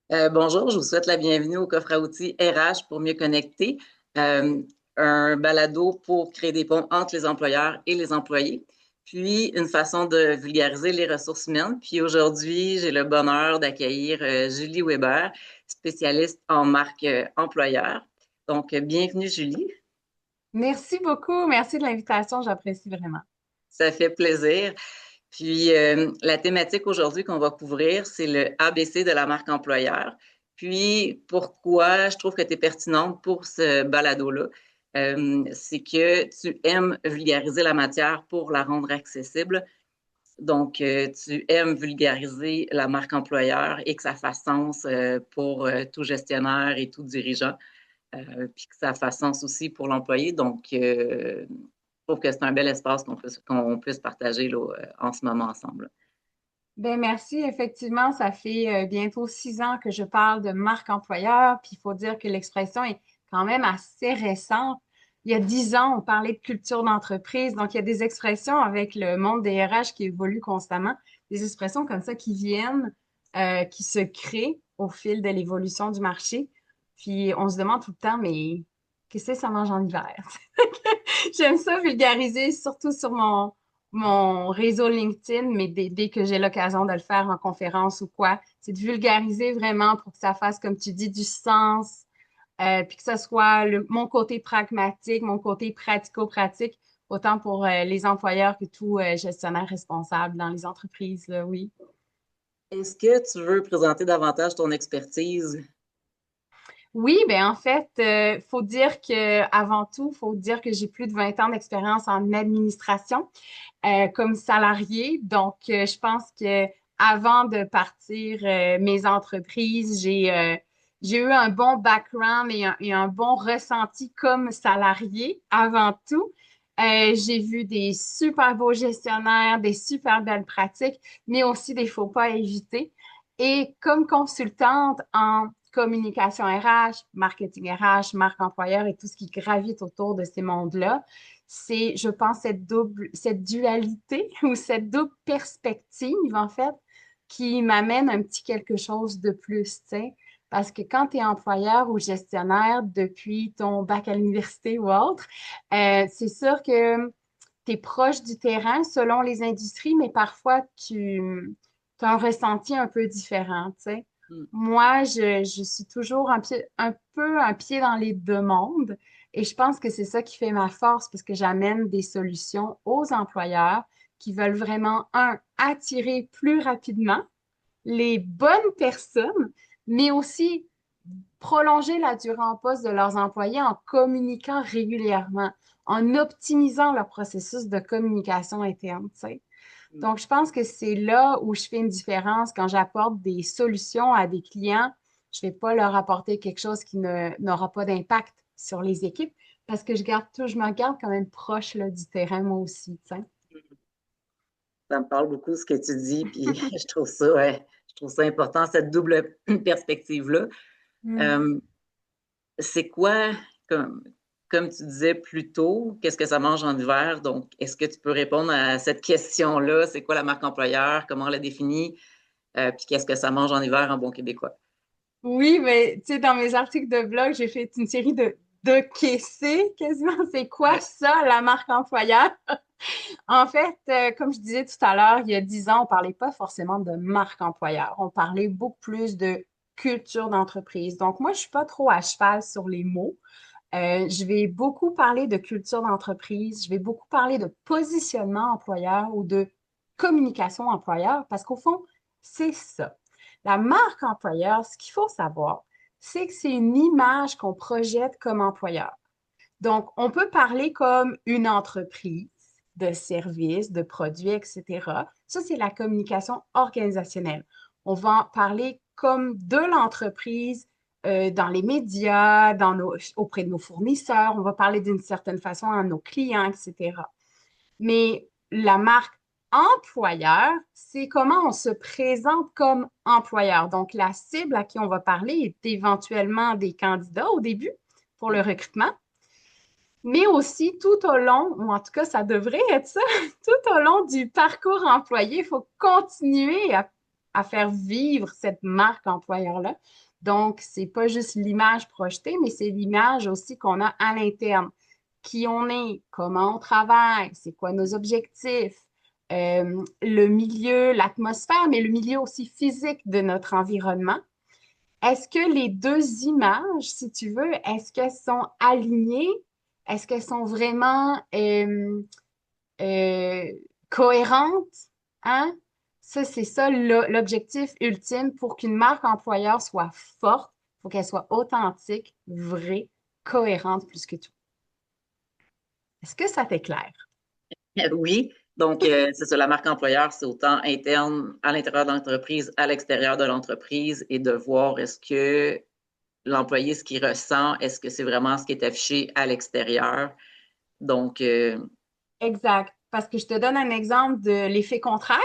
Bonjour, je vous souhaite la bienvenue au coffre à outils RH pour mieux connecter, euh, un balado pour créer des ponts entre les employeurs et les employés, puis une façon de vulgariser les ressources humaines. Puis aujourd'hui, j'ai le bonheur d'accueillir Julie Weber, spécialiste en marque employeur. Donc, bienvenue Julie, Merci beaucoup. Merci de l'invitation. J'apprécie vraiment. ça fait plaisir. Puis la thématique aujourd'hui qu'on va couvrir, c'est le ABC de la marque employeur. Puis pourquoi je trouve que tu es pertinente pour ce balado-là, c'est que tu aimes vulgariser la matière pour la rendre accessible. Donc, tu aimes vulgariser la marque employeur et que ça fasse sens pour tout gestionnaire et tout dirigeant, puis que ça fasse sens aussi pour l'employé. Donc, je trouve que c'est un bel espace qu'on puisse partager là, en ce moment ensemble. Ben merci. Effectivement, ça fait bientôt 6 ans que je parle de marque employeur. Puis il faut dire que l'expression est quand même assez récente. Il y a 10 ans, on parlait de culture d'entreprise. Donc, il y a des expressions avec le monde des RH qui évolue constamment, des expressions comme ça qui viennent, qui se créent au fil de l'évolution du marché. Puis on se demande tout le temps, mais qu'est-ce que ça mange en hiver? J'aime ça vulgariser, surtout sur mon réseau LinkedIn, mais dès que j'ai l'occasion de le faire en conférence ou quoi, c'est de vulgariser vraiment pour que ça fasse, comme tu dis, du sens, puis que ce soit mon côté pragmatique, mon côté pratico-pratique, autant pour les employeurs que tout gestionnaire responsable dans les entreprises, là, oui. Est-ce que tu veux présenter davantage ton expertise? Oui, ben en fait, faut dire que avant tout, faut dire que j'ai plus de 20 ans d'expérience en administration comme salarié. Donc, je pense que avant de partir mes entreprises, j'ai eu un bon background et un bon ressenti comme salarié avant tout. J'ai vu des super beaux gestionnaires, des super belles pratiques, mais aussi des faux pas à éviter. Et comme consultante en communication RH, marketing RH, marque employeur et tout ce qui gravite autour de ces mondes-là, c'est, je pense, cette dualité ou cette double perspective, en fait, qui m'amène un petit quelque chose de plus, tu sais. Parce que quand tu es employeur ou gestionnaire depuis ton bac à l'université ou autre, c'est sûr que tu es proche du terrain selon les industries, mais parfois tu as un ressenti un peu différent, tu sais. Hmm. Moi, je suis toujours un peu un pied dans les deux mondes et je pense que c'est ça qui fait ma force parce que j'amène des solutions aux employeurs qui veulent vraiment, un, attirer plus rapidement les bonnes personnes, mais aussi prolonger la durée en poste de leurs employés en communiquant régulièrement, en optimisant leur processus de communication interne, tu sais. Donc, je pense que c'est là où je fais une différence quand j'apporte des solutions à des clients. Je ne vais pas leur apporter quelque chose qui n'aura pas d'impact sur les équipes parce que je me garde quand même proche là, du terrain, moi aussi, tu sais. Ça me parle beaucoup ce que tu dis, puis je trouve ça, ouais, je trouve ça important, cette double perspective-là. Mm. Euh, c'est quoi, comme, comme tu disais plus tôt, qu'est-ce que ça mange en hiver? Donc, est-ce que tu peux répondre à cette question-là? C'est quoi la marque employeur? Comment on la définit? Puis qu'est-ce que ça mange en hiver en bon québécois? Oui, mais tu sais, dans mes articles de blog, j'ai fait une série de QC, quasiment. C'est quoi Ouais. ça, la marque employeur? En fait, comme je disais tout à l'heure, il y a 10 ans, on parlait pas forcément de marque employeur. On parlait beaucoup plus de culture d'entreprise. Donc, moi, je suis pas trop à cheval sur les mots. Je vais beaucoup parler de culture d'entreprise. Je vais beaucoup parler de positionnement employeur ou de communication employeur parce qu'au fond, c'est ça. La marque employeur, ce qu'il faut savoir, c'est que c'est une image qu'on projette comme employeur. Donc, on peut parler comme une entreprise de services, de produits, etc. Ça, c'est la communication organisationnelle. On va parler comme de l'entreprise dans les médias, auprès de nos fournisseurs. On va parler d'une certaine façon à nos clients, etc. Mais la marque employeur, c'est comment on se présente comme employeur. Donc, la cible à qui on va parler est éventuellement des candidats au début pour le recrutement, mais aussi tout au long, ou en tout cas, ça devrait être ça, tout au long du parcours employé, il faut continuer à à faire vivre cette marque employeur-là. Donc, c'est pas juste l'image projetée, mais c'est l'image aussi qu'on a à l'interne. Qui on est, comment on travaille, c'est quoi nos objectifs, le milieu, l'atmosphère, mais le milieu aussi physique de notre environnement. Est-ce que les deux images, si tu veux, est-ce qu'elles sont alignées? Est-ce qu'elles sont vraiment euh, cohérentes? Hein? Ça, c'est ça l'objectif ultime pour qu'une marque employeur soit forte. Il faut qu'elle soit authentique, vraie, cohérente plus que tout. Est-ce que ça t'éclaire? Oui, donc c'est ça, la marque employeur, c'est autant interne à l'intérieur de l'entreprise, à l'extérieur de l'entreprise et de voir est-ce que l'employé, ce qu'il ressent, est-ce que c'est vraiment ce qui est affiché à l'extérieur. Donc, Exact. Parce que je te donne un exemple de l'effet contraire.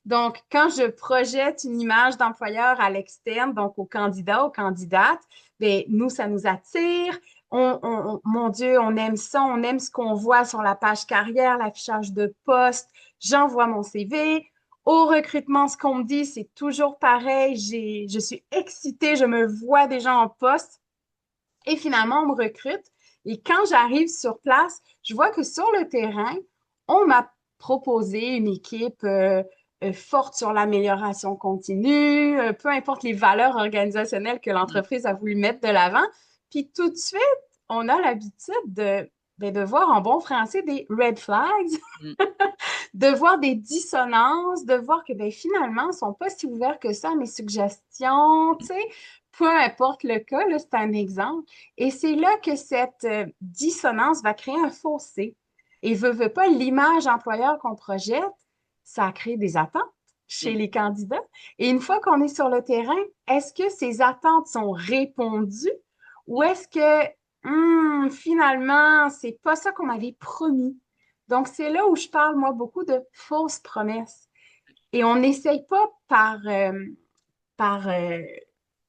Donc, quand je projette une image d'employeur à l'externe, donc aux candidats, aux candidates, bien, nous, ça nous attire. Mon Dieu, on aime ça, on aime ce qu'on voit sur la page carrière, l'affichage de poste. J'envoie mon CV. Au recrutement, ce qu'on me dit, c'est toujours pareil. Je suis excitée, je me vois déjà en poste. Et finalement, on me recrute. Et quand j'arrive sur place, je vois que sur le terrain, on m'a proposé une équipe forte sur l'amélioration continue, peu importe les valeurs organisationnelles que l'entreprise a voulu mettre de l'avant. Puis tout de suite, on a l'habitude de voir en bon français des red flags, mm, de voir des dissonances, de voir que ben, finalement, ils ne sont pas si ouverts que ça à mes suggestions, tu sais. Peu importe le cas, là, c'est un exemple. Et c'est là que cette dissonance va créer un fossé. Et veut pas, l'image employeur qu'on projette, ça crée des attentes chez mm. les candidats. Et une fois qu'on est sur le terrain, est-ce que ces attentes sont répondues ou est-ce que finalement, c'est pas ça qu'on m'avait promis? Donc, c'est là où je parle, moi, beaucoup de fausses promesses. Et on n'essaye pas par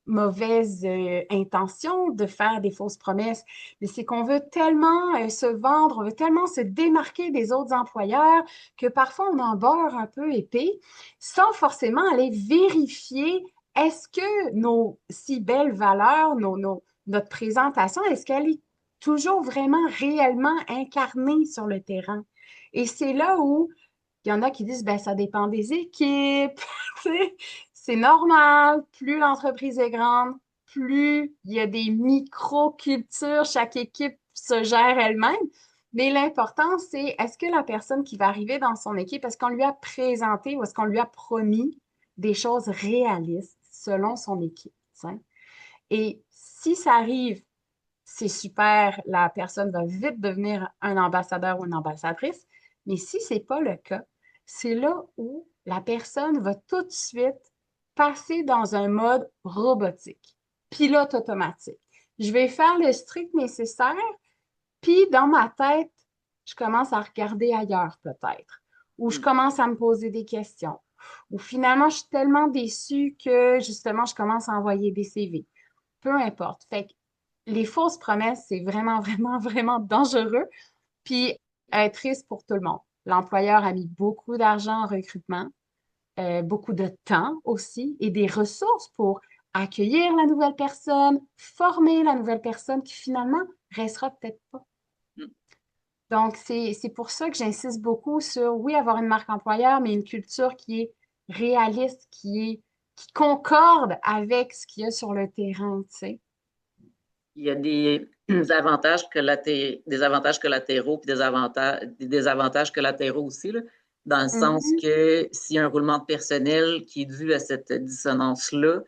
mauvaise intention de faire des fausses promesses, mais c'est qu'on veut tellement se vendre, on veut tellement se démarquer des autres employeurs que parfois on en beurre un peu épais sans forcément aller vérifier est-ce que nos si belles valeurs, notre présentation, est-ce qu'elle est toujours vraiment réellement incarnée sur le terrain? Et c'est là où il y en a qui disent, ben, ça dépend des équipes. Tu sais. C'est normal. Plus l'entreprise est grande, plus il y a des micro-cultures. Chaque équipe se gère elle-même. Mais l'important, c'est est-ce que la personne qui va arriver dans son équipe, est-ce qu'on lui a présenté ou est-ce qu'on lui a promis des choses réalistes selon son équipe? Tu sais. Et si ça arrive, c'est super, la personne va vite devenir un ambassadeur ou une ambassadrice. Mais si ce n'est pas le cas, c'est là où la personne va tout de suite passer dans un mode robotique, pilote automatique. Je vais faire le strict nécessaire, puis dans ma tête, je commence à regarder ailleurs peut-être, ou je Mm. commence à me poser des questions, ou finalement, je suis tellement déçue que justement, je commence à envoyer des CV. Peu importe. Fait que les fausses promesses, c'est vraiment, vraiment, vraiment dangereux. Puis, triste pour tout le monde. L'employeur a mis beaucoup d'argent en recrutement, beaucoup de temps aussi et des ressources pour accueillir la nouvelle personne, former la nouvelle personne qui finalement restera peut-être pas. Mm. Donc, c'est pour ça que j'insiste beaucoup sur, oui, avoir une marque employeur, mais une culture qui est réaliste, qui concorde avec ce qu'il y a sur le terrain, tu sais. Il y a des des avantages collatéraux puis des désavantages collatéraux aussi, là, dans le sens Mhm. que s'il y a un roulement de personnel qui est dû à cette dissonance-là,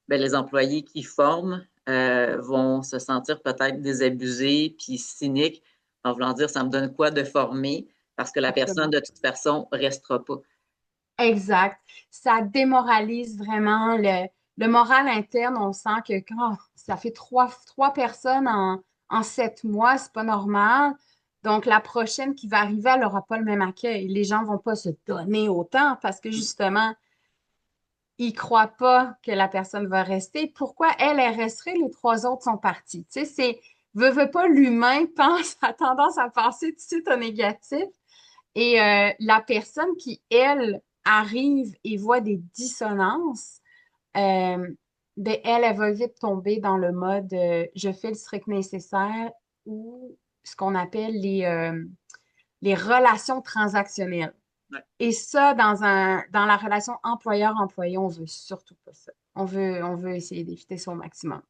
ben, les employés qui forment vont se sentir peut-être désabusés puis cyniques en voulant dire ça me donne quoi de former parce que la personne Absolument. de toute façon restera pas. Exact. Ça démoralise vraiment le moral interne. On sent que quand ça fait trois personnes en 7 mois, c'est pas normal. Donc, la prochaine qui va arriver, elle n'aura pas le même accueil. Les gens vont pas se donner autant parce que justement, ils croient pas que la personne va rester. Pourquoi elle, elle resterait, les trois autres sont partis? Tu sais, veut pas, l'humain pense, a tendance à penser tout de suite au négatif. Et la personne qui, elle, arrive et voit des dissonances, euh, ben, elle va vite tomber dans le mode je fais le strict nécessaire ou ce qu'on appelle les relations transactionnelles. Ouais. Et ça, dans la relation employeur-employé, on veut surtout pas ça. On veut essayer d'éviter ça au maximum,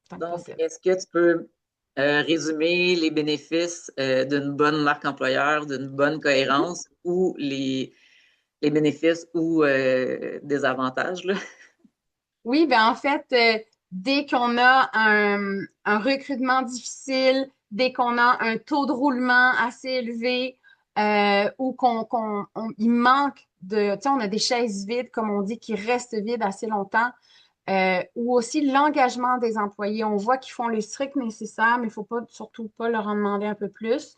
tant que Donc, possible. est-ce que tu peux résumer les bénéfices d'une bonne marque employeur, d'une bonne Mhm. cohérence ou les bénéfices ou désavantages, là? Oui, ben en fait, dès qu'on a un recrutement difficile, dès qu'on a un taux de roulement assez élevé, ou il manque tu sais, on a des chaises vides, comme on dit, qui restent vides assez longtemps, ou aussi l'engagement des employés. On voit qu'ils font le strict nécessaire, mais il ne faut pas, surtout pas leur en demander un peu plus.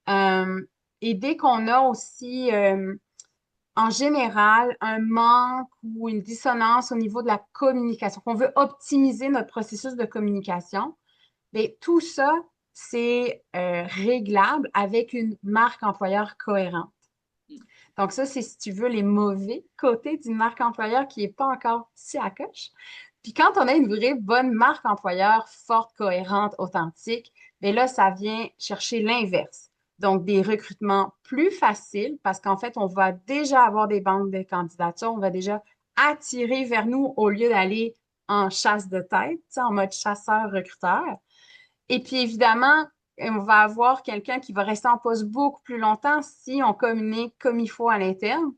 Euh, et dès qu'on a aussi en général un manque ou une dissonance au niveau de la communication, qu'on veut optimiser notre processus de communication, mais tout ça, c'est réglable avec une marque employeur cohérente. Donc ça, c'est si tu veux les mauvais côtés d'une marque employeur qui n'est pas encore si à coche. Puis quand on a une vraie bonne marque employeur forte, cohérente, authentique, bien là, ça vient chercher l'inverse. Donc, des recrutements plus faciles parce qu'en fait, on va déjà avoir des banques de candidatures, on va déjà attirer vers nous au lieu d'aller en chasse de tête, tu sais, en mode chasseur-recruteur. Et puis évidemment, on va avoir quelqu'un qui va rester en poste beaucoup plus longtemps si on communique comme il faut à l'interne.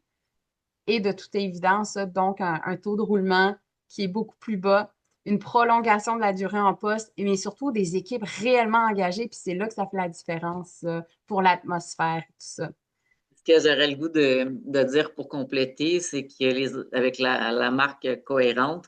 Et de toute évidence, donc un taux de roulement qui est beaucoup plus bas, une prolongation de la durée en poste, mais surtout des équipes réellement engagées. Puis c'est là que ça fait la différence pour l'atmosphère et tout ça. Ce que j'aurais le goût de dire pour compléter, c'est que avec la marque cohérente,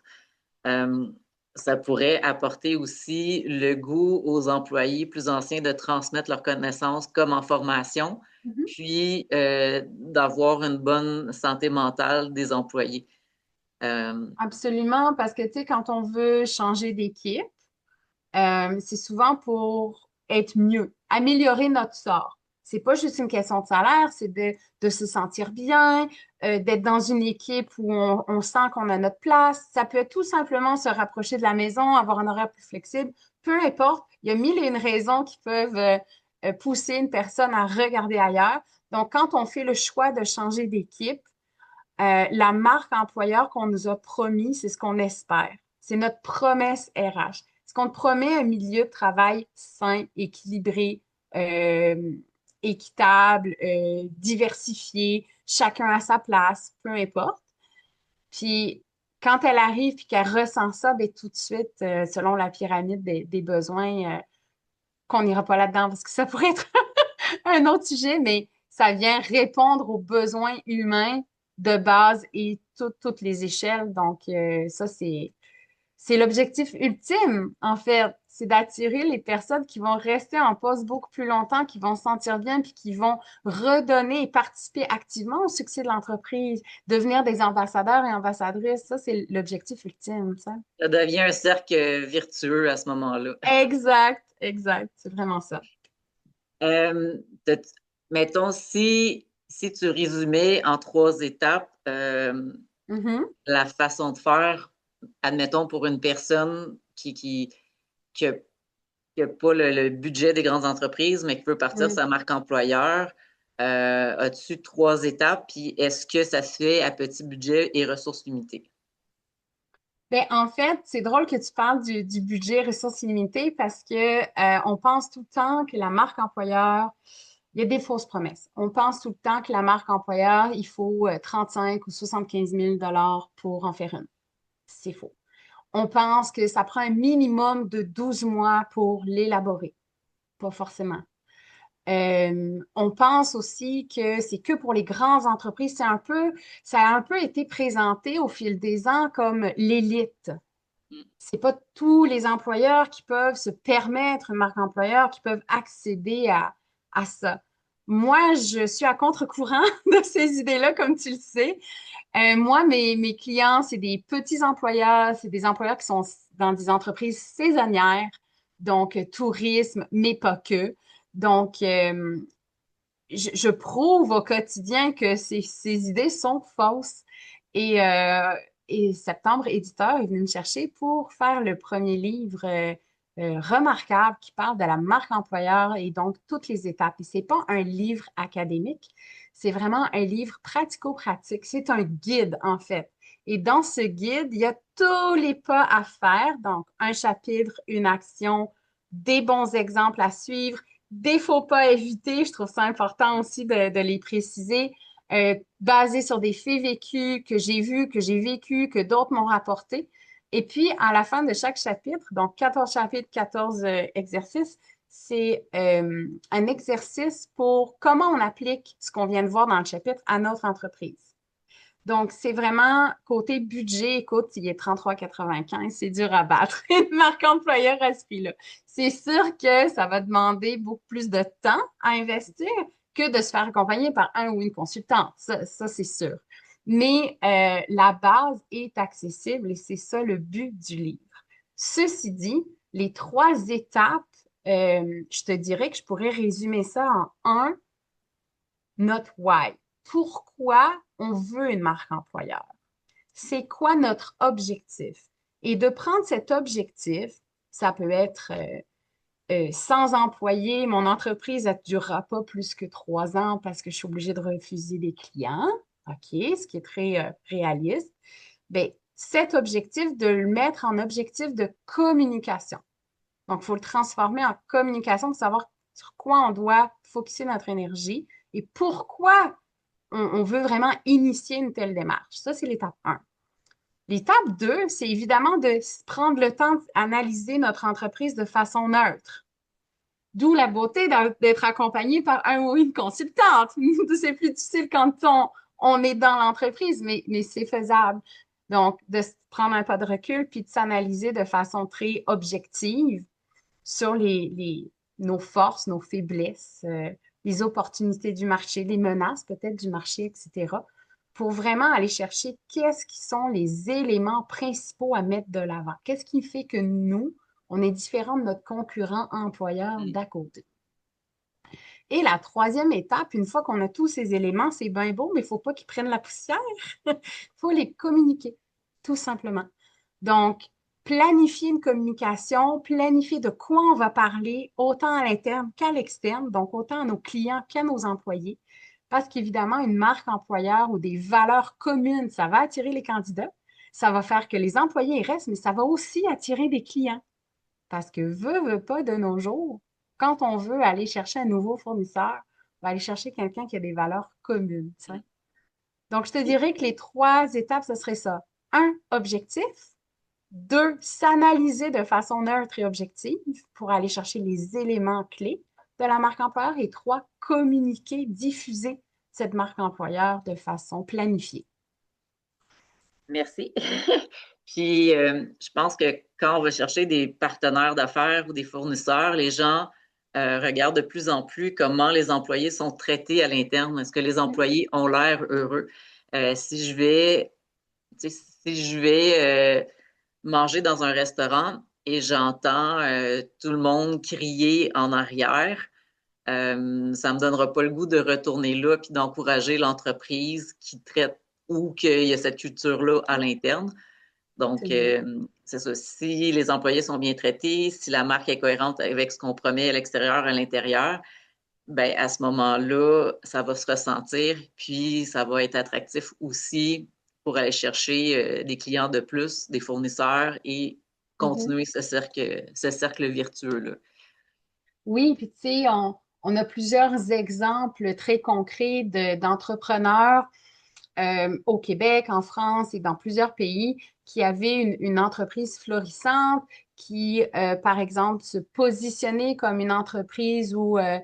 euh, ça pourrait apporter aussi le goût aux employés plus anciens de transmettre leurs connaissances comme en formation, Mhm. puis d'avoir une bonne santé mentale des employés. Euh, Absolument, parce que tu sais, quand on veut changer d'équipe, c'est souvent pour être mieux, améliorer notre sort. C'est pas juste une question de salaire, c'est de se sentir bien, d'être dans une équipe où on sent qu'on a notre place. Ça peut être tout simplement se rapprocher de la maison, avoir un horaire plus flexible. Peu importe, il y a mille et une raisons qui peuvent pousser une personne à regarder ailleurs. Donc, quand on fait le choix de changer d'équipe, la marque employeur qu'on nous a promis, c'est ce qu'on espère. C'est notre promesse RH. Est-ce qu'on te promet un milieu de travail sain, équilibré, euh, équitable, diversifié, chacun à sa place, peu importe. Puis quand elle arrive et qu'elle ressent ça, ben, tout de suite, selon la pyramide des besoins, qu'on n'ira pas là-dedans parce que ça pourrait être un autre sujet, mais ça vient répondre aux besoins humains de base et toutes les échelles. Donc, ça, c'est l'objectif ultime, en fait. C'est d'attirer les personnes qui vont rester en poste beaucoup plus longtemps, qui vont se sentir bien, puis qui vont redonner et participer activement au succès de l'entreprise, devenir des ambassadeurs et ambassadrices. Ça, c'est l'objectif ultime, ça. Ça devient un cercle virtueux à ce moment-là. Exact, exact. C'est vraiment ça. Euh, t'as- Mettons, si tu résumais en trois étapes Mhm. la façon de faire, admettons pour une personne qui a, qui a pas le budget des grandes entreprises, mais qui veut partir Mm. sa marque employeur, as-tu trois étapes? Puis est-ce que ça se fait à petit budget et ressources limitées? Ben, en fait, c'est drôle que tu parles du budget ressources illimitées parce que on pense tout le temps que la marque employeur, il y a des fausses promesses. On pense tout le temps que la marque employeur, il faut 35 ou 75 000 pour en faire une. C'est faux. On pense que ça prend un minimum de 12 mois pour l'élaborer. Pas forcément. On pense aussi que c'est que pour les grandes entreprises. Ça a un peu été présenté au fil des ans comme l'élite. C'est pas tous les employeurs qui peuvent se permettre une marque employeur, qui peuvent accéder à ça. Moi, je suis à contre-courant de ces idées-là, comme tu le sais. Moi, mes clients, c'est des petits employeurs, c'est des employeurs qui sont dans des entreprises saisonnières, donc tourisme, mais pas que. Donc, je prouve au quotidien que ces idées sont fausses. Et, euh, et Septembre Éditeur est venu me chercher pour faire le premier livre remarquable qui parle de la marque employeur et donc toutes les étapes. Et c'est pas un livre académique, c'est vraiment un livre pratico-pratique. C'est un guide, en fait. Et dans ce guide, il y a tous les pas à faire. Donc, un chapitre, une action, des bons exemples à suivre, des faux pas à éviter. Je trouve ça important aussi de les préciser, basés sur des faits vécus que j'ai vus, que j'ai vécus, que d'autres m'ont rapportés. Et puis, à la fin de chaque chapitre, donc 14 chapitres, 14 exercices, c'est un exercice pour comment on applique ce qu'on vient de voir dans le chapitre à notre entreprise. Donc, c'est vraiment côté budget, écoute, il est 33,95, c'est dur à battre. Une marque employeur à ce prix-là. C'est sûr que ça va demander beaucoup plus de temps à investir que de se faire accompagner par un ou une consultante. Ça c'est sûr. Mais la base est accessible et c'est ça le but du livre. Ceci dit, les trois étapes, je te dirais que je pourrais résumer ça en un, notre why. Pourquoi on veut une marque employeur? C'est quoi notre objectif? Et de prendre cet objectif, ça peut être sans employé, mon entreprise ne durera pas plus que 3 ans parce que je suis obligée de refuser des clients. OK, ce qui est très réaliste. Bien, cet objectif, de le mettre en objectif de communication. Donc, il faut le transformer en communication pour savoir sur quoi on doit focuser notre énergie et pourquoi on veut vraiment initier une telle démarche. Ça, c'est l'étape 1. L'étape 2, c'est évidemment de prendre le temps d'analyser notre entreprise de façon neutre. D'où la beauté d'être accompagné par un ou une consultante. C'est plus difficile quand on est dans l'entreprise, mais c'est faisable. Donc, de prendre un pas de recul puis de s'analyser de façon très objective sur nos forces, nos faiblesses, les opportunités du marché, les menaces peut-être du marché, etc., pour vraiment aller chercher qu'est-ce qui sont les éléments principaux à mettre de l'avant. Qu'est-ce qui fait que nous, on est différent de notre concurrent employeur Mm. d'à côté. Et la troisième étape, une fois qu'on a tous ces éléments, c'est bien beau, mais il ne faut pas qu'ils prennent la poussière. Il faut les communiquer, tout simplement. Donc, planifier une communication, planifier de quoi on va parler, autant à l'interne qu'à l'externe, donc autant à nos clients qu'à nos employés. Parce qu'évidemment, une marque employeur ou des valeurs communes, ça va attirer les candidats, ça va faire que les employés restent, mais ça va aussi attirer des clients. Parce que veut pas de nos jours, quand on veut aller chercher un nouveau fournisseur, on va aller chercher quelqu'un qui a des valeurs communes. Tu sais. Donc, je te dirais que les trois étapes, ce serait ça. Un, objectif. Deux, s'analyser de façon neutre et objective pour aller chercher les éléments clés de la marque employeur. Et trois, communiquer, diffuser cette marque employeur de façon planifiée. Merci. Puis, je pense que quand on va chercher des partenaires d'affaires ou des fournisseurs, les gens regardent de plus en plus comment les employés sont traités à l'interne. Est-ce que les employés ont l'air heureux? Si je vais, tu sais, si je vais manger dans un restaurant et j'entends tout le monde crier en arrière, ça me donnera pas le goût de retourner là puis d'encourager l'entreprise qui traite ou qu'il y a cette culture-là à l'interne. Donc, Absolument. c'est ça. Si les employés sont bien traités, si la marque est cohérente avec ce qu'on promet à l'extérieur, à l'intérieur, ben à ce moment-là, ça va se ressentir, puis ça va être attractif aussi pour aller chercher des clients de plus, des fournisseurs et Mhm. continuer ce cercle virtueux-là. Oui, puis tu sais, on a plusieurs exemples très concrets d'entrepreneurs au Québec, en France et dans plusieurs pays qui avaient une entreprise florissante, qui, par exemple, se positionnait comme une entreprise où euh,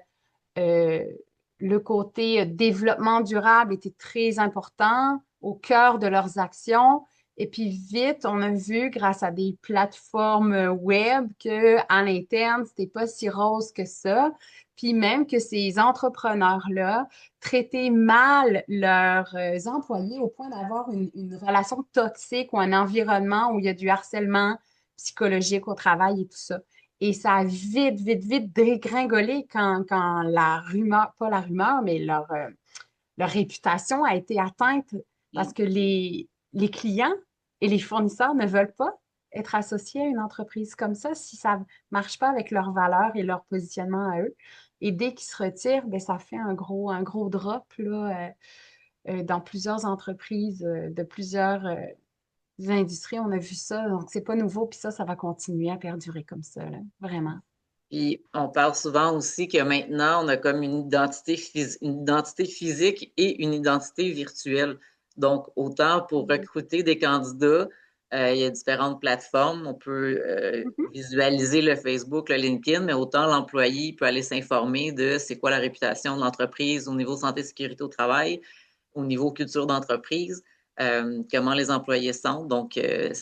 le côté développement durable était très important au cœur de leurs actions. Et puis vite, on a vu grâce à des plateformes web que à l'interne, c'était pas si rose que ça. Puis même que ces entrepreneurs-là traitaient mal leurs employés au point d'avoir une relation toxique ou un environnement où il y a du harcèlement psychologique au travail et tout ça. Et ça a vite, vite, vite dégringolé quand la rumeur, pas la rumeur, mais leur réputation a été atteinte parce Mm. que les clients et les fournisseurs ne veulent pas être associés à une entreprise comme ça si ça ne marche pas avec leurs valeurs et leur positionnement à eux. Et dès qu'ils se retirent, ben, ça fait un gros drop là, dans plusieurs entreprises de plusieurs industries. On a vu ça, donc c'est pas nouveau, puis ça va continuer à perdurer comme ça, là, vraiment. Puis on parle souvent aussi que maintenant, on a comme une identité physique et une identité virtuelle. Donc, autant pour recruter des candidats, il y a différentes plateformes. On peut Mhm. visualiser le Facebook, le LinkedIn, mais autant l'employé peut aller s'informer de c'est quoi la réputation de l'entreprise au niveau santé et sécurité au travail, au niveau culture d'entreprise, comment les employés sont. Donc, Et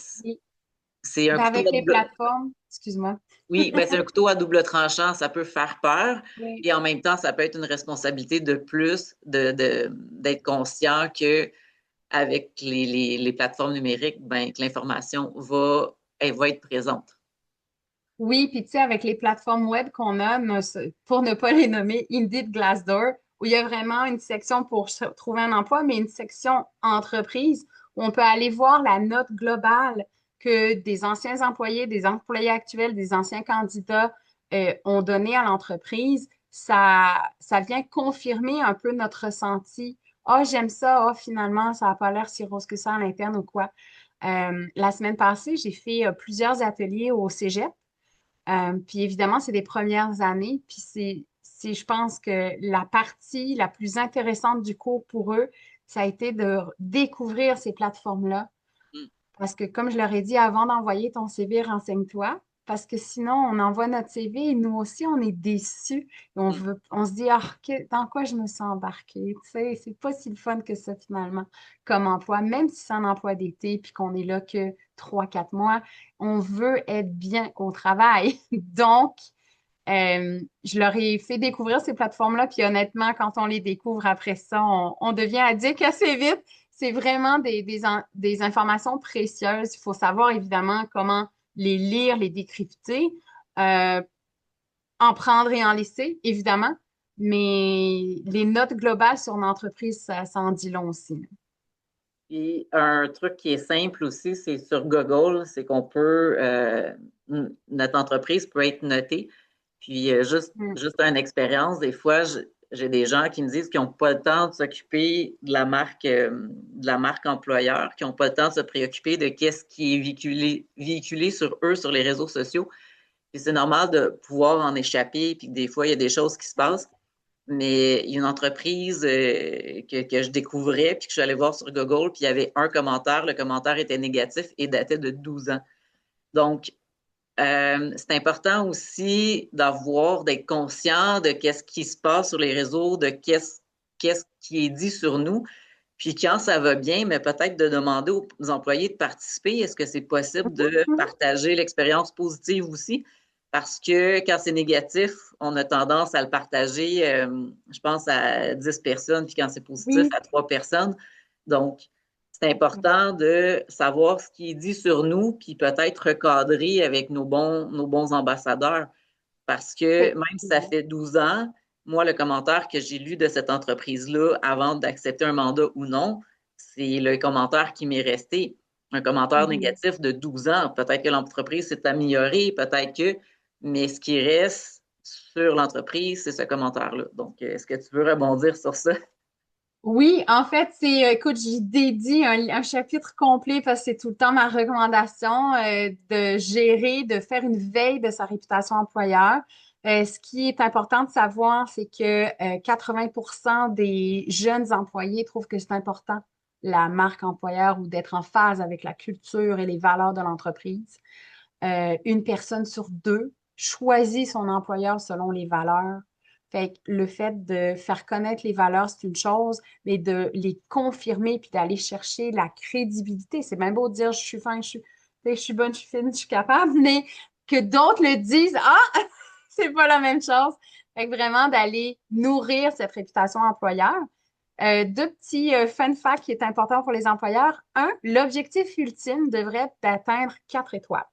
c'est un ben, couteau avec à les double, plateformes, excuse-moi. oui, ben c'est un couteau à double tranchant. Ça peut faire peur Oui. et en même temps, ça peut être une responsabilité de plus d'être conscient que avec les plateformes numériques, ben, que l'information elle va être présente. Oui, puis tu sais, avec les plateformes web qu'on a, pour ne pas les nommer, Indeed, Glassdoor, où il y a vraiment une section pour trouver un emploi, mais une section entreprise où on peut aller voir la note globale que des anciens employés, des employés actuels, des anciens candidats ont donné à l'entreprise. Ça vient confirmer un peu notre ressenti. Ah, j'aime ça. Ah, finalement, ça n'a pas l'air si rose que ça à l'interne ou quoi. La semaine passée, j'ai fait plusieurs ateliers au Cégep. Puis évidemment, c'est des premières années. Puis je pense que la partie la plus intéressante du cours pour eux, ça a été de découvrir ces plateformes-là. Mm. Parce que comme je leur ai dit, avant d'envoyer ton CV, renseigne-toi. Parce que sinon, on envoie notre CV et nous aussi, on est déçus. Et Mm. on se dit, ah, dans quoi je me sens embarquée? Tu sais, c'est pas si le fun que ça finalement comme emploi, même si c'est un emploi d'été puis qu'on est là que 3, 4 mois, on veut être bien au travail. Donc, je leur ai fait découvrir ces plateformes-là, puis honnêtement, quand on les découvre après ça, on devient addict assez vite. C'est vraiment des informations précieuses. Il faut savoir évidemment comment les lire, les décrypter, euh, en prendre et en laisser, évidemment. Mais les notes globales sur une entreprise, ça en dit long aussi. Puis un truc qui est simple aussi, c'est sur Google, c'est qu'on peut, notre entreprise peut être notée. Puis Mm. juste une expérience, des fois, j'ai des gens qui me disent qu'ils n'ont pas le temps de s'occuper de la marque employeur, qui n'ont pas le temps de se préoccuper de qu'est-ce qui est véhiculé sur eux, sur les réseaux sociaux. Puis c'est normal de pouvoir en échapper, puis que des fois, il y a des choses qui se passent. Mais il y a une entreprise que je découvrais, puis que je suis allée voir sur Google, puis il y avait un commentaire. Le commentaire était négatif et datait de 12 ans. Donc, c'est important aussi d'avoir, d'être conscient de qu'est-ce qui se passe sur les réseaux, de qu'est-ce qui est dit sur nous. Puis quand ça va bien, mais peut-être de demander aux employés de participer. Est-ce que c'est possible de Mhm. partager l'expérience positive aussi? Parce que quand c'est négatif, on a tendance à le partager, je pense, à 10 personnes, puis quand c'est positif, Oui. à 3 personnes. Donc, c'est important de savoir ce qui est dit sur nous, puis peut-être recadrer avec nos bons ambassadeurs. Parce que même si ça Effectivement. fait 12 ans, moi, le commentaire que j'ai lu de cette entreprise-là avant d'accepter un mandat ou non, c'est le commentaire qui m'est resté. Un commentaire Mhm. négatif de 12 ans. Peut-être que l'entreprise s'est améliorée, peut-être que, mais ce qui reste sur l'entreprise, c'est ce commentaire-là. Donc, est-ce que tu veux rebondir sur ça? Oui, en fait, écoute, j'y dédie un chapitre complet parce que c'est tout le temps ma recommandation de gérer, de faire une veille de sa réputation employeur. Ce qui est important de savoir, c'est que 80% des jeunes employés trouvent que c'est important, la marque employeur ou d'être en phase avec la culture et les valeurs de l'entreprise. Une personne sur deux choisit son employeur selon les valeurs. Fait que le fait de faire connaître les valeurs, c'est une chose, mais de les confirmer puis d'aller chercher la crédibilité. C'est même beau de dire je suis fin, je suis bonne, je suis fine, je suis capable, mais que d'autres le disent, ah, c'est pas la même chose. Fait que vraiment d'aller nourrir cette réputation employeur. Deux petits fun facts qui est important pour les employeurs. Un, l'objectif ultime devrait être d'atteindre 4 étoiles.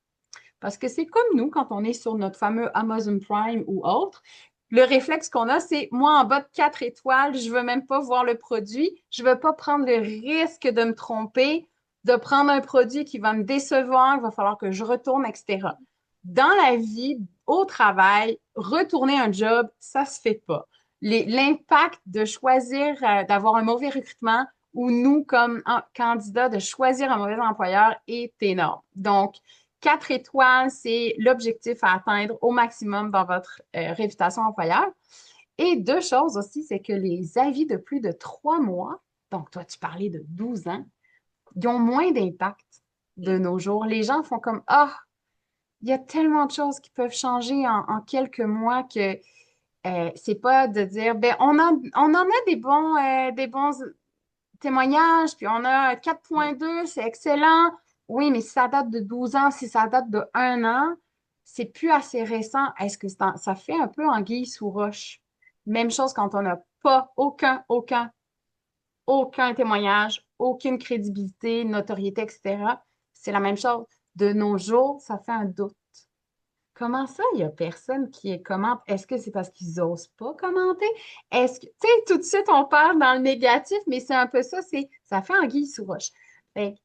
Parce que c'est comme nous, quand on est sur notre fameux Amazon Prime ou autre, le réflexe qu'on a, c'est moi, en bas de 4 étoiles, je ne veux même pas voir le produit, je ne veux pas prendre le risque de me tromper, de prendre un produit qui va me décevoir, il va falloir que je retourne, etc. Dans la vie, au travail, retourner un job, ça se fait pas. L'impact de choisir d'avoir un mauvais recrutement ou nous, comme candidats, de choisir un mauvais employeur est énorme. Donc, 4 étoiles, c'est l'objectif à atteindre au maximum dans votre réputation employeur. Et deux choses aussi, c'est que les avis de plus de 3 mois, donc toi, tu parlais de 12 ans, ils ont moins d'impact de nos jours. Les gens font comme, ah, il y a tellement de choses qui peuvent changer en quelques mois que c'est pas de dire, ben, on en a des bons témoignages, puis on a 4,2, c'est excellent. Oui, mais si ça date de 12 ans, si ça date de 1 an, c'est plus assez récent. Est-ce que ça fait un peu anguille sous roche? Même chose quand on n'a pas aucun témoignage, aucune crédibilité, notoriété, etc. C'est la même chose. De nos jours, ça fait un doute. Comment ça, il n'y a personne qui commente? Est-ce que c'est parce qu'ils n'osent pas commenter? Est-ce que, tu sais, tout de suite, on part dans le négatif, mais c'est un peu ça, ça fait anguille sous roche. Fait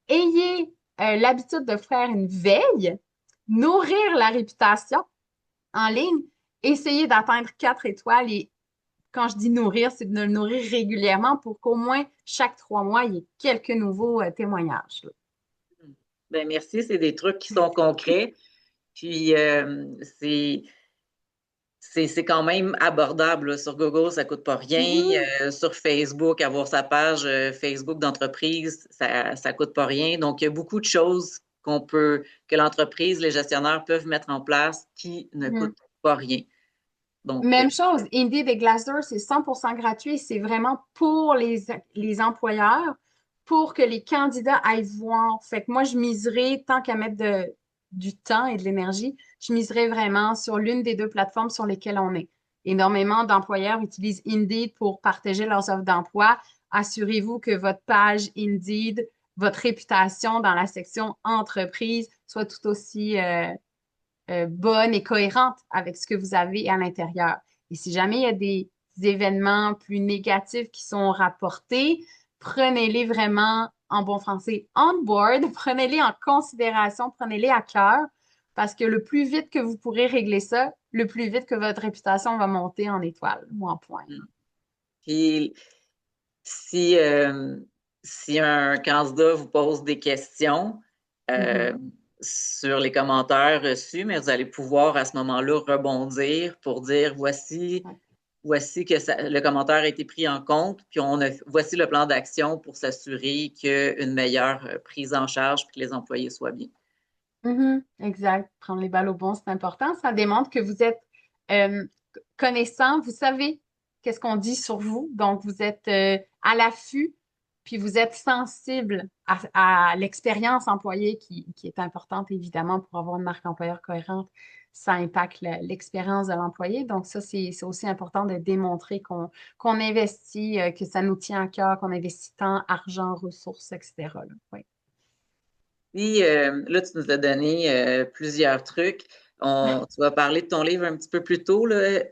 que, ayez l'habitude de faire une veille, nourrir la réputation en ligne, essayez d'atteindre 4 étoiles et quand je dis nourrir, c'est de le nourrir régulièrement pour qu'au moins chaque 3 mois, il y ait quelques nouveaux témoignages, là. Ben merci, c'est des trucs qui sont concrets. Puis c'est quand même abordable là. Sur Google, ça coûte pas rien. Mhm. Sur Facebook, avoir sa page Facebook d'entreprise, ça coûte pas rien. Donc, il y a beaucoup de choses que l'entreprise, les gestionnaires peuvent mettre en place qui ne Mhm. coûtent pas rien. Donc, Même chose, Indeed et Glassdoor, c'est 100% gratuit. C'est vraiment pour les employeurs, pour que les candidats aillent voir. Fait que moi, je miserais, tant qu'à mettre du temps et de l'énergie, je miserais vraiment sur l'une des deux plateformes sur lesquelles on est. Énormément d'employeurs utilisent Indeed pour partager leurs offres d'emploi. Assurez-vous que votre page Indeed, votre réputation dans la section entreprise soit tout aussi bonne et cohérente avec ce que vous avez à l'intérieur. Et si jamais il y a des événements plus négatifs qui sont rapportés, prenez-les vraiment en bon français on board, prenez-les en considération, prenez-les à cœur, parce que le plus vite que vous pourrez régler ça, le plus vite que votre réputation va monter en étoile ou en point. puis si, si un candidat vous pose des questions Mhm. euh, sur les commentaires reçus, mais vous allez pouvoir à ce moment-là rebondir pour dire voici que le commentaire a été pris en compte, puis voici le plan d'action pour s'assurer qu'il y a une meilleure prise en charge puis que les employés soient bien. Mhm. Exact. Prendre les balles au bon, c'est important. Ça démontre que vous êtes euh, connaissant, vous savez qu'est-ce qu'on dit sur vous, donc vous êtes à l'affût, puis vous êtes sensible à l'expérience employée qui est importante évidemment pour avoir une marque employeur cohérente. Ça impacte l'expérience de l'employé. Donc ça, c'est aussi important de démontrer qu'on investit, que ça nous tient à cœur, qu'on investit temps, argent, ressources, etc. là. Oui. Puis là, tu nous as donné plusieurs trucs. Tu vas parler de ton livre un petit peu plus tôt, là.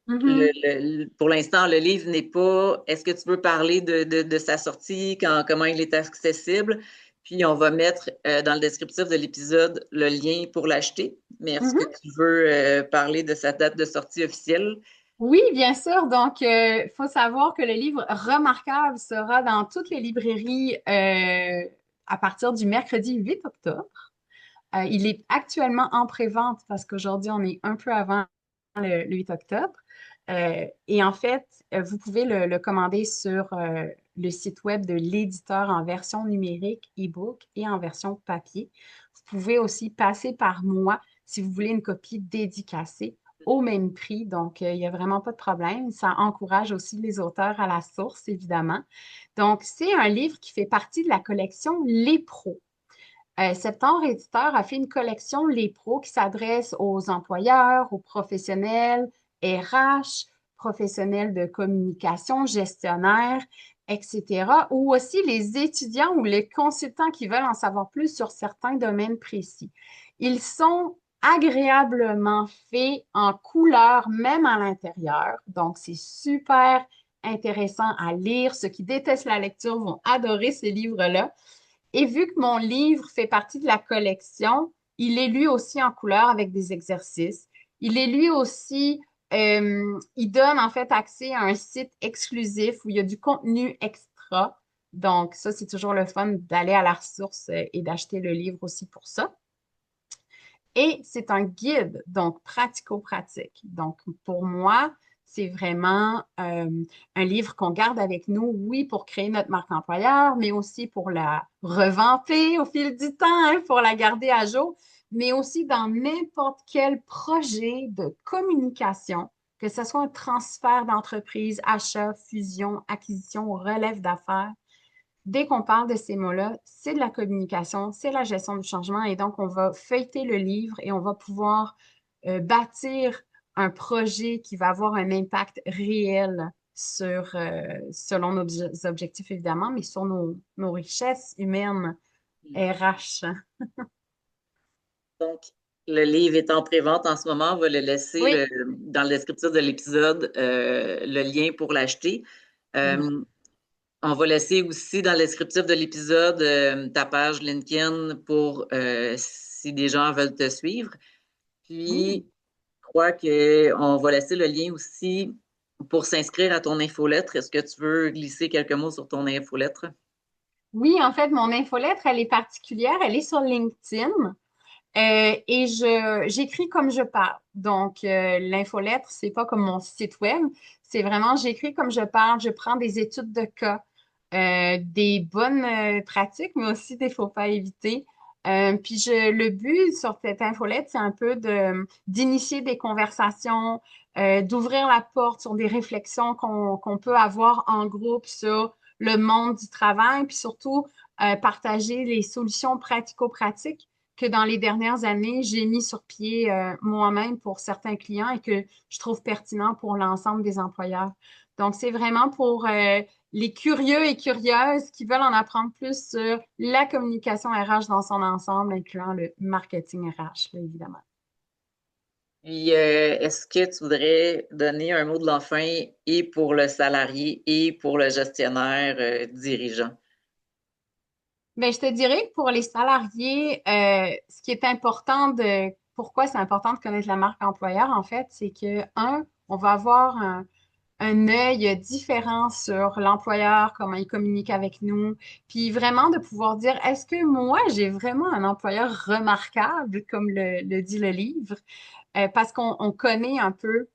Mhm. Pour l'instant, le livre n'est pas. Est-ce que tu veux parler de sa sortie, comment il est accessible? Puis on va mettre dans le descriptif de l'épisode le lien pour l'acheter. Mais est-ce que Mhm. tu veux parler de sa date de sortie officielle? Oui, bien sûr. Donc, il faut savoir que le livre Remarquable sera dans toutes les librairies à partir du mercredi 8 octobre. Il est actuellement en pré-vente parce qu'aujourd'hui, on est un peu avant le 8 octobre. Et en fait, vous pouvez le commander sur le site web de l'éditeur en version numérique, e-book et en version papier. Vous pouvez aussi passer par moi si vous voulez une copie dédicacée au même prix. Donc, il n'y a vraiment pas de problème. Ça encourage aussi les auteurs à la source, évidemment. Donc, c'est un livre qui fait partie de la collection Les Pros. Septembre Éditeur a fait une collection Les Pros qui s'adresse aux employeurs, aux professionnels RH, professionnels de communication, gestionnaires. etc. Ou aussi les étudiants ou les consultants qui veulent en savoir plus sur certains domaines précis. Ils sont agréablement faits en couleur, même à l'intérieur. Donc, c'est super intéressant à lire. Ceux qui détestent la lecture vont adorer ces livres-là. Et vu que mon livre fait partie de la collection, il est lui aussi en couleur avec des exercices. Il est lui aussi, il donne en fait accès à un site exclusif où il y a du contenu extra. Donc, ça, c'est toujours le fun d'aller à la ressource et d'acheter le livre aussi pour ça. Et c'est un guide, donc pratico-pratique. Donc, pour moi, c'est vraiment un livre qu'on garde avec nous, oui, pour créer notre marque employeur, mais aussi pour la revamper au fil du temps, hein, pour la garder à jour, mais aussi dans n'importe quel projet de communication, que ce soit un transfert d'entreprise, achat, fusion, acquisition, relève d'affaires. Dès qu'on parle de ces mots-là, c'est de la communication, c'est la gestion du changement et donc on va feuilleter le livre et on va pouvoir bâtir un projet qui va avoir un impact réel sur, selon nos objectifs évidemment, mais sur nos richesses humaines RH. Donc, le livre est en pré-vente en ce moment. On va le laisser Oui. dans le descriptif de l'épisode, le lien pour l'acheter. Mhm. Euh, on va laisser aussi dans le descriptif de l'épisode ta page LinkedIn pour si des gens veulent te suivre. Mm. Puis, je crois qu'on va laisser le lien aussi pour s'inscrire à ton infolettre. Est-ce que tu veux glisser quelques mots sur ton infolettre? Oui, en fait, mon infolettre, elle est particulière. Elle est sur LinkedIn. Et j'écris comme je parle. Donc, l'infolettre, c'est pas comme mon site web. C'est vraiment, j'écris comme je parle. Je prends des études de cas, des bonnes pratiques, mais aussi des faux pas à éviter. Puis le but sur cette infolette, c'est un peu d'initier des conversations, d'ouvrir la porte sur des réflexions qu'on peut avoir en groupe sur le monde du travail, puis surtout partager les solutions pratico-pratiques que dans les dernières années, j'ai mis sur pied moi-même pour certains clients et que je trouve pertinent pour l'ensemble des employeurs. Donc, c'est vraiment pour les curieux et curieuses qui veulent en apprendre plus sur la communication RH dans son ensemble, incluant le marketing RH, là, évidemment. Puis, est-ce que tu voudrais donner un mot de la fin et pour le salarié et pour le gestionnaire dirigeant? Mais je te dirais que pour les salariés, ce qui est important pourquoi c'est important de connaître la marque employeur, en fait, c'est que, on va avoir un œil différent sur l'employeur, comment il communique avec nous, puis vraiment de pouvoir dire, est-ce que moi, j'ai vraiment un employeur remarquable, comme le dit le livre, parce qu'on connaît un peu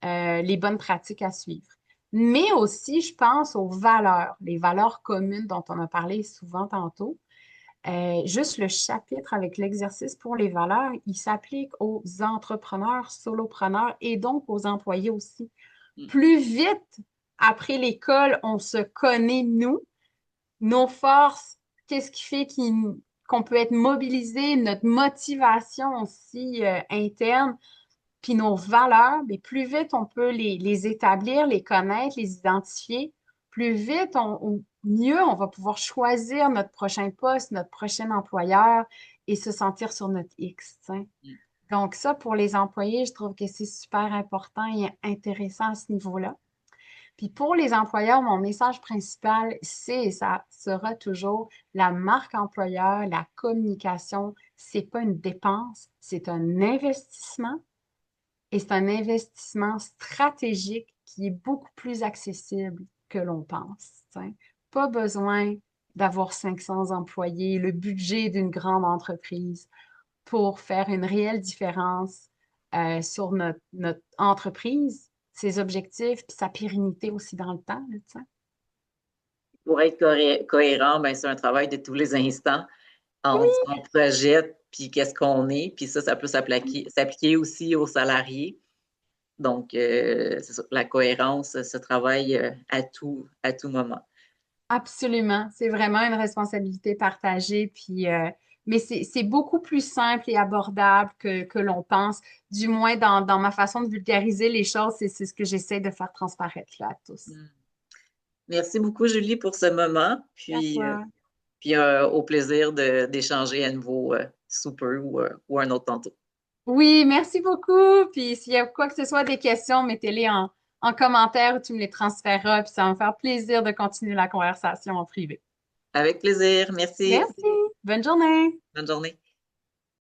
les bonnes pratiques à suivre. Mais aussi, je pense aux valeurs, les valeurs communes dont on a parlé souvent tantôt. Juste le chapitre avec l'exercice pour les valeurs, il s'applique aux entrepreneurs, solopreneurs et donc aux employés aussi. Plus vite après l'école, on se connaît, nous, nos forces, qu'est-ce qui fait qu'on peut être mobilisé, notre motivation aussi interne, puis nos valeurs, mais plus vite on peut les établir, les connaître, les identifier, plus vite, mieux on va pouvoir choisir notre prochain poste, notre prochain employeur et se sentir sur notre X, t'sais. Donc ça, pour les employés, je trouve que c'est super important et intéressant à ce niveau-là. Puis pour les employeurs, mon message principal, c'est et ça sera toujours la marque employeur, la communication, c'est pas une dépense, c'est un investissement et c'est un investissement stratégique qui est beaucoup plus accessible que l'on pense. T'sais. Pas besoin d'avoir 500 employés, le budget d'une grande entreprise pour faire une réelle différence sur notre entreprise, ses objectifs, puis sa pérennité aussi dans le temps. Là, tu sais. Pour être cohérent, ben, c'est un travail de tous les instants entre ce qu'on projette puis qu'est-ce qu'on est. Puis ça peut s'appliquer aussi aux salariés. Donc, c'est ça, la cohérence se travaille à tout moment. Absolument. C'est vraiment une responsabilité partagée. Puis, mais c'est beaucoup plus simple et abordable que l'on pense. Du moins, dans ma façon de vulgariser les choses, c'est ce que j'essaie de faire transparaître là à tous. Mm. Merci beaucoup, Julie, pour ce moment. À toi. Puis au plaisir d'échanger à nouveau sous peu ou un autre tantôt. Oui, merci beaucoup. Puis s'il y a quoi que ce soit des questions, mettez-les en commentaire ou tu me les transféreras. Puis ça va me faire plaisir de continuer la conversation en privé. Avec plaisir. Merci. Merci. Bonne journée. Bonne journée.